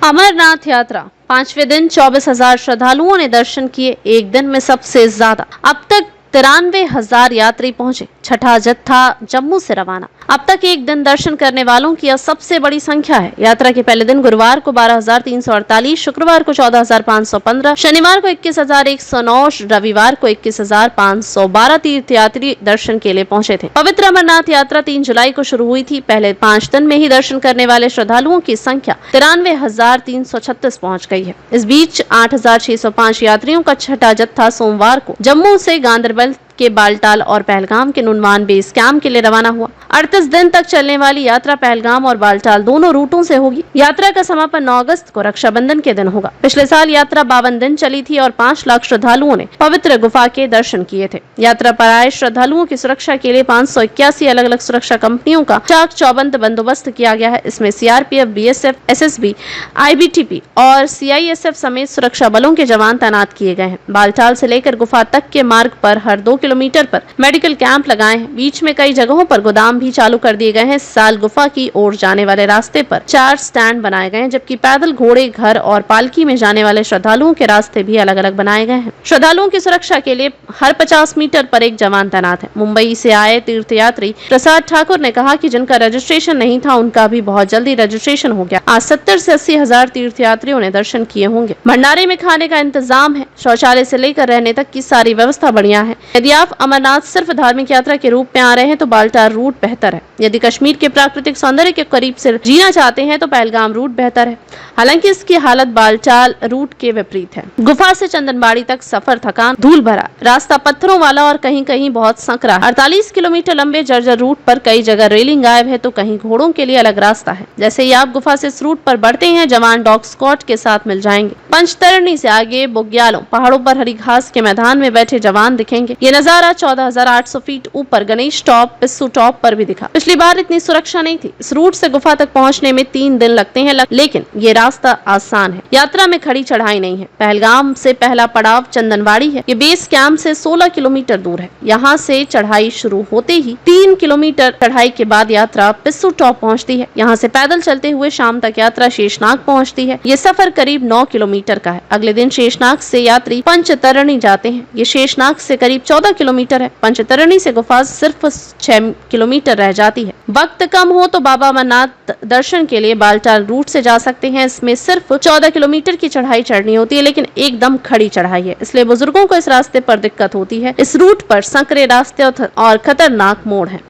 अमरनाथ यात्रा 5वें दिन 24,000 श्रद्धालुओं ने दर्शन किए। एक दिन में सबसे ज्यादा अब तक 93,000 यात्री पहुंचे। छठा जत्था जम्मू से रवाना। अब तक एक दिन दर्शन करने वालों की यह सबसे बड़ी संख्या है। यात्रा के पहले दिन गुरुवार को 12,348, शुक्रवार को 14,515, शनिवार को 21,109, रविवार को 21,512 तीर्थयात्री दर्शन के लिए पहुंचे थे। पवित्र अमरनाथ यात्रा 3 जुलाई को शुरू हुई थी। पहले 5 दिन में ही दर्शन करने वाले श्रद्धालुओं की संख्या 93,336 पहुंच गई है। इस बीच 8,605 यात्रियों का छठा जत्था सोमवार को जम्मू से गांदरबल के बालटाल और पहलगाम के नुनवान बेस कैंप के लिए रवाना हुआ। 38 दिन तक चलने वाली यात्रा पहलगाम और बालटाल दोनों रूटों से होगी। यात्रा का समापन 9 अगस्त को रक्षाबंधन के दिन होगा। पिछले साल यात्रा 52 दिन चली थी और 5 लाख श्रद्धालुओं ने पवित्र गुफा के दर्शन किए थे। यात्रा पर आए श्रद्धालुओं की सुरक्षा के लिए 581 अलग अलग सुरक्षा कंपनियों का चाक चौबंद बंदोबस्त किया गया है। इसमें सीआरपीएफ, बीएसएफ, एसएसबी, आईबीटीपी और सीआईएसएफ समेत सुरक्षा बलों के जवान तैनात किए गए हैं। बालटाल से लेकर गुफा तक के मार्ग पर हर 2 किलोमीटर पर मेडिकल कैंप लगाए हैं। बीच में कई जगहों पर गोदाम भी चालू कर दिए गए हैं। इस साल गुफा की ओर जाने वाले रास्ते पर 4 स्टैंड बनाए गए हैं, जबकि पैदल, घोड़े, घर और पालकी में जाने वाले श्रद्धालुओं के रास्ते भी अलग अलग बनाए गए हैं। श्रद्धालुओं की सुरक्षा के लिए हर 50 मीटर पर एक जवान तैनात है। मुंबई से आए तीर्थयात्री प्रसाद ठाकुर ने कहा कि जिनका रजिस्ट्रेशन नहीं था उनका भी बहुत जल्दी रजिस्ट्रेशन हो गया। आज 70 से 80 हजार तीर्थयात्रियों ने दर्शन किए होंगे। भंडारे में खाने का इंतजाम है। शौचालय से लेकर रहने तक की सारी व्यवस्था बढ़िया है। यदि आप अमरनाथ सिर्फ धार्मिक यात्रा के रूप में आ रहे हैं तो बालटाल रूट बेहतर है। यदि कश्मीर के प्राकृतिक सौंदर्य के करीब से जीना चाहते हैं तो पहलगाम रूट बेहतर है। हालांकि इसकी हालत बालटाल रूट के विपरीत है। गुफा से चंदनबाड़ी तक सफर थकान, धूल भरा रास्ता, पत्थरों वाला और कहीं कहीं बहुत संकरा। 48 किलोमीटर लंबे जर्जर रूट पर कई जगह रेलिंग गायब है तो कहीं घोड़ों के लिए अलग रास्ता है। जैसे ही आप गुफा से इस रूट पर बढ़ते हैं, जवान डॉग स्क्वाड के साथ मिल जाएंगे। पंचतरणी से आगे बुग्यालों पहाड़ों पर हरी घास के मैदान में बैठे जवान दिखेंगे। ये नजारा 14,800 फीट ऊपर गणेश टॉप, पिस्सू टॉप पर भी दिखा। पिछली बार इतनी सुरक्षा नहीं थी। इस रूट से गुफा तक पहुंचने में 3 दिन लगते हैं, लेकिन ये रास्ता आसान है। यात्रा में खड़ी चढ़ाई नहीं है। पहलगाम से पहला पड़ाव चंदनबाड़ी है। ये बेस कैंप से 16 किलोमीटर दूर है। यहाँ से चढ़ाई शुरू होते ही 3 किलोमीटर चढ़ाई के बाद यात्रा पिस्सू टॉप पहुँचती है। यहाँ से पैदल चलते हुए शाम तक यात्रा शेषनाग पहुँचती है। ये सफर करीब 9 किलोमीटर का है। अगले दिन शेषनाग से यात्री पंचतरणी जाते हैं। ये शेषनाग से करीब 14 किलोमीटर है। पंचतरणी से गुफा सिर्फ 6 किलोमीटर रह जाती है। वक्त कम हो तो बाबा अमरनाथ दर्शन के लिए बालटाल रूट से जा सकते हैं। इसमें सिर्फ 14 किलोमीटर की चढ़ाई चढ़नी होती है, लेकिन एकदम खड़ी चढ़ाई है, इसलिए बुजुर्गों को इस रास्ते पर दिक्कत होती है। इस रूट पर संकरे रास्ते और खतरनाक मोड़ है।